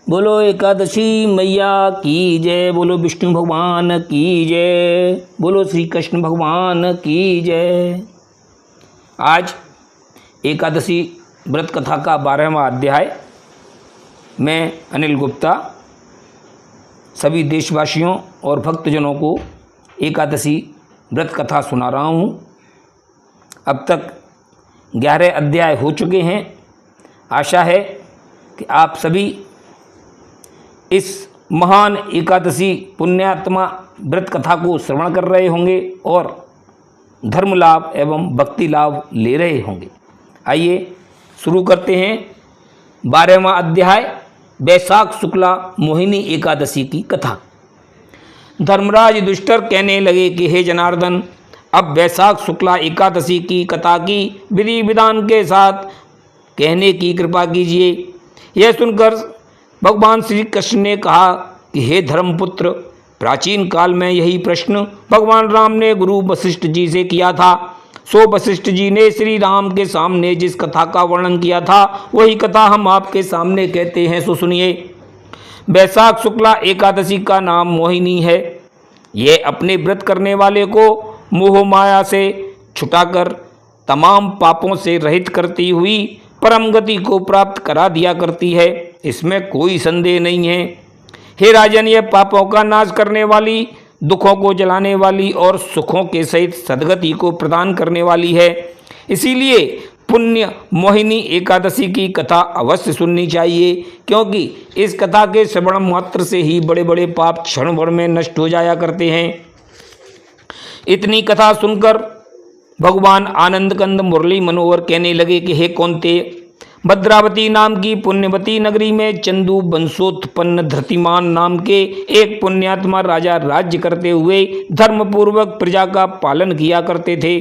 बोलो एकादशी मैया की जय। बोलो विष्णु भगवान की जय। बोलो श्री कृष्ण भगवान की जय। आज एकादशी व्रत कथा का 12वां अध्याय। मैं अनिल गुप्ता सभी देशवासियों और भक्तजनों को एकादशी व्रत कथा सुना रहा हूँ। अब तक 11 अध्याय हो चुके हैं। आशा है कि आप सभी इस महान एकादशी पुण्यात्मा व्रत कथा को श्रवण कर रहे होंगे और धर्म लाभ एवं भक्ति लाभ ले रहे होंगे। आइए शुरू करते हैं 12वां अध्याय वैशाख शुक्ला मोहिनी एकादशी की कथा। धर्मराज युधिष्ठिर कहने लगे कि हे जनार्दन, अब वैशाख शुक्ला एकादशी की कथा की विधि विधान के साथ कहने की कृपा कीजिए। यह सुनकर भगवान श्री कृष्ण ने कहा कि हे धर्मपुत्र, प्राचीन काल में यही प्रश्न भगवान राम ने गुरु वशिष्ठ जी से किया था। सो वशिष्ठ जी ने श्री राम के सामने जिस कथा का वर्णन किया था वही कथा हम आपके सामने कहते हैं, सो सुनिए। वैशाख शुक्ला एकादशी का नाम मोहिनी है। यह अपने व्रत करने वाले को मोह माया से छुटाकर तमाम पापों से रहित करती हुई परम गति को प्राप्त करा दिया करती है, इसमें कोई संदेह नहीं है। हे राजन, यह पापों का नाश करने वाली, दुखों को जलाने वाली और सुखों के सहित सद्गति को प्रदान करने वाली है। इसीलिए पुण्य मोहिनी एकादशी की कथा अवश्य सुननी चाहिए, क्योंकि इस कथा के श्रवण मात्र से ही बड़े बड़े पाप क्षण भर में नष्ट हो जाया करते हैं। इतनी कथा सुनकर भगवान आनंद कंद मुरली मनोहर कहने लगे कि हे कौन्ते, भद्रावती नाम की पुण्यवती नगरी में चंदू वंशोत्पन्न धृतिमान नाम के एक पुण्यात्मा राजा राज्य करते हुए धर्मपूर्वक प्रजा का पालन किया करते थे।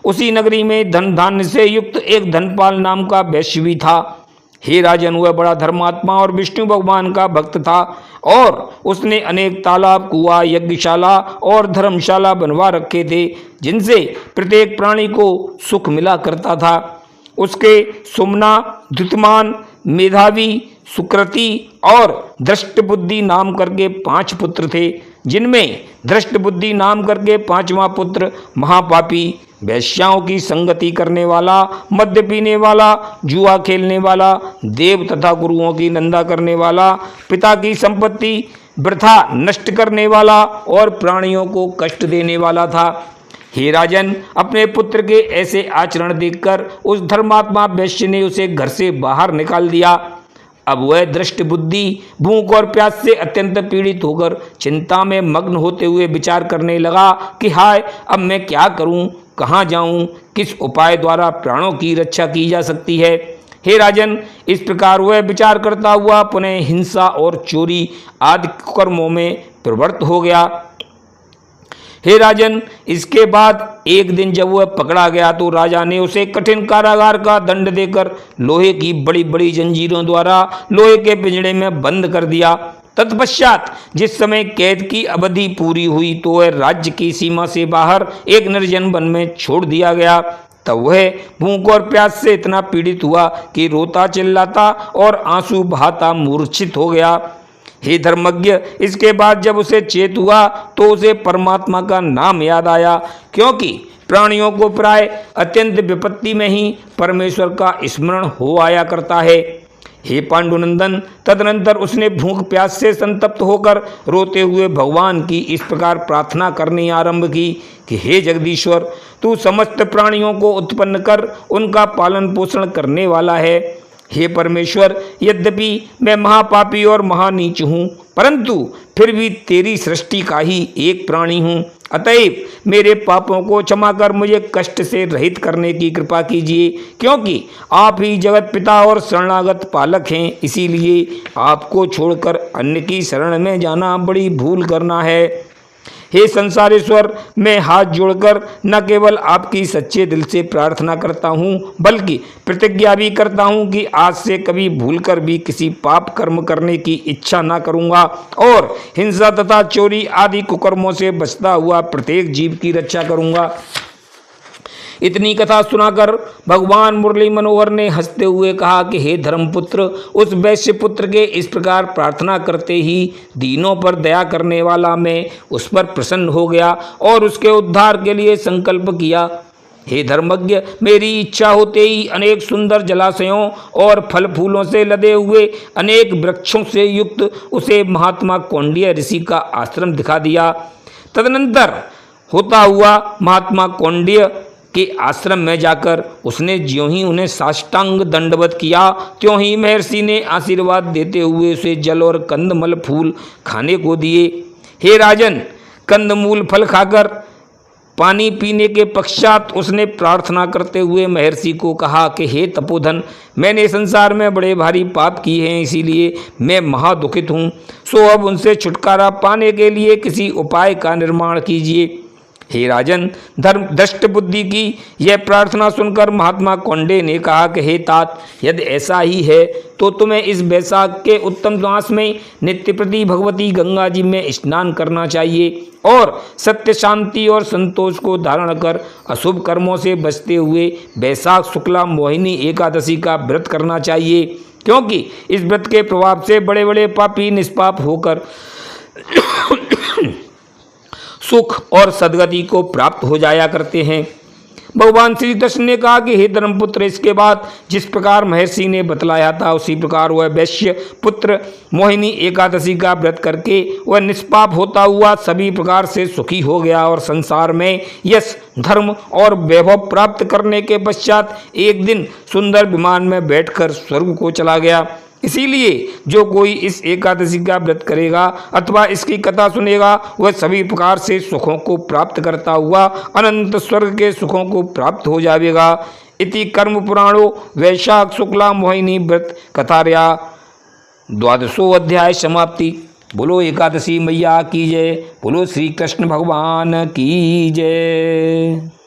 उसी नगरी में धन धान्य से युक्त एक धनपाल नाम का वैश्य भी था। हे राजन, वह बड़ा धर्मात्मा और विष्णु भगवान का भक्त था और उसने अनेक तालाब, कुआं, यज्ञशाला और धर्मशाला बनवा रखे थे, जिनसे प्रत्येक प्राणी को सुख मिला करता था। उसके सुमना, धृतमान, मेधावी, सुकृति और दृष्टबुद्धि नाम करके 5 पुत्र थे, जिनमें दृष्टबुद्धि नाम करके 5वां पुत्र महापापी, वैश्याओं की संगति करने वाला, मद्य पीने वाला, जुआ खेलने वाला, देव तथा गुरुओं की निंदा करने वाला, पिता की संपत्ति वृथा नष्ट करने वाला और प्राणियों को कष्ट देने वाला था। हे राजन, अपने पुत्र के ऐसे आचरण देखकर उस धर्मात्मा वैश्य ने उसे घर से बाहर निकाल दिया। अब वह दृष्ट बुद्धि भूख और प्यास से अत्यंत पीड़ित होकर चिंता में मग्न होते हुए विचार करने लगा कि हाय, अब मैं क्या करूं, कहाँ जाऊं, किस उपाय द्वारा प्राणों की रक्षा की जा सकती है। हे राजन, इस प्रकार वह विचार करता हुआ पुनः हिंसा और चोरी आदि कर्मों में प्रवृत्त हो गया। हे राजन, इसके बाद एक दिन जब वह पकड़ा गया तो राजा ने उसे कठिन कारागार का दंड देकर लोहे की बड़ी बड़ी जंजीरों द्वारा लोहे के पिंजड़े में बंद कर दिया। तत्पश्चात जिस समय कैद की अवधि पूरी हुई तो वह राज्य की सीमा से बाहर एक निर्जन वन में छोड़ दिया गया। तब वह भूख और प्यास से इतना पीड़ित हुआ कि रोता चिल्लाता और आंसू बहाता मूर्छित हो गया। हे धर्मज्ञ, इसके बाद जब उसे चेत हुआ तो उसे परमात्मा का नाम याद आया, क्योंकि प्राणियों को प्राय अत्यंत विपत्ति में ही परमेश्वर का स्मरण हो आया करता है। हे पांडुनंदन, तदनंतर उसने भूख प्यास से संतप्त होकर रोते हुए भगवान की इस प्रकार प्रार्थना करनी आरंभ की कि हे जगदीश्वर, तू समस्त प्राणियों को उत्पन्न कर उनका पालन पोषण करने वाला है। हे परमेश्वर, यद्यपि मैं महापापी और महानीच हूँ, परंतु फिर भी तेरी सृष्टि का ही एक प्राणी हूँ। अतएव मेरे पापों को क्षमा कर मुझे कष्ट से रहित करने की कृपा कीजिए, क्योंकि आप ही जगत पिता और शरणागत पालक हैं। इसीलिए आपको छोड़कर अन्य की शरण में जाना बड़ी भूल करना है। हे संसारेश्वर, मैं हाथ जोड़कर न केवल आपकी सच्चे दिल से प्रार्थना करता हूँ, बल्कि प्रतिज्ञा भी करता हूँ कि आज से कभी भूलकर भी किसी पाप कर्म करने की इच्छा न करूँगा और हिंसा तथा चोरी आदि कुकर्मों से बचता हुआ प्रत्येक जीव की रक्षा करूँगा। इतनी कथा सुनाकर भगवान मुरली मनोहर ने हंसते हुए कहा कि हे धर्मपुत्र, उस वैश्य पुत्र के इस प्रकार प्रार्थना करते ही दीनों पर दया करने वाला मैं उस पर प्रसन्न हो गया और उसके उद्धार के लिए संकल्प किया। हे धर्मज्ञ, मेरी इच्छा होते ही अनेक सुंदर जलाशयों और फल फूलों से लदे हुए अनेक वृक्षों से युक्त उसे महात्मा कौंडिन्य ऋषि का आश्रम दिखा दिया। तदनंतर होता हुआ महात्मा कौंडिन्य के आश्रम में जाकर उसने ज्यों ही उन्हें साष्टांग दंडवत किया, त्यों ही महर्षि ने आशीर्वाद देते हुए उसे जल और कंदमल फूल खाने को दिए। हे राजन, कंदमूल फल खाकर पानी पीने के पश्चात उसने प्रार्थना करते हुए महर्षि को कहा कि हे तपोधन, मैंने संसार में बड़े भारी पाप किए हैं, इसीलिए मैं महादुखित हूँ। सो अब उनसे छुटकारा पाने के लिए किसी उपाय का निर्माण कीजिए। हे राजन, धर्म दृष्ट बुद्धि की यह प्रार्थना सुनकर महात्मा कौंडिन्य ने कहा कि हे तात, यदि ऐसा ही है तो तुम्हें इस बैसाख के उत्तम मास में नित्य प्रति भगवती गंगा जी में स्नान करना चाहिए और सत्य, शांति और संतोष को धारण कर अशुभ कर्मों से बचते हुए बैसाख शुक्ला मोहिनी एकादशी का व्रत करना चाहिए, क्योंकि इस व्रत के प्रभाव से बड़े बड़े पापी निष्पाप होकर सुख और सद्गति को प्राप्त हो जाया करते हैं। भगवान श्री कृष्ण ने कहा कि हे धर्मपुत्र, इसके बाद जिस प्रकार महर्षि ने बतलाया था उसी प्रकार वह वैश्य पुत्र मोहिनी एकादशी का व्रत करके वह निष्पाप होता हुआ सभी प्रकार से सुखी हो गया और संसार में यश, धर्म और वैभव प्राप्त करने के पश्चात एक दिन सुंदर विमान में बैठकर स्वर्ग को चला गया। इसीलिए जो कोई इस एकादशी का व्रत करेगा अथवा इसकी कथा सुनेगा वह सभी प्रकार से सुखों को प्राप्त करता हुआ अनंत स्वर्ग के सुखों को प्राप्त हो जाएगा। इति कर्म पुराणो वैशाख शुक्ला मोहिनी व्रत कथार्या 12वां अध्याय समाप्ति। बोलो एकादशी मैया की जय, बोलो श्री कृष्ण भगवान की जय।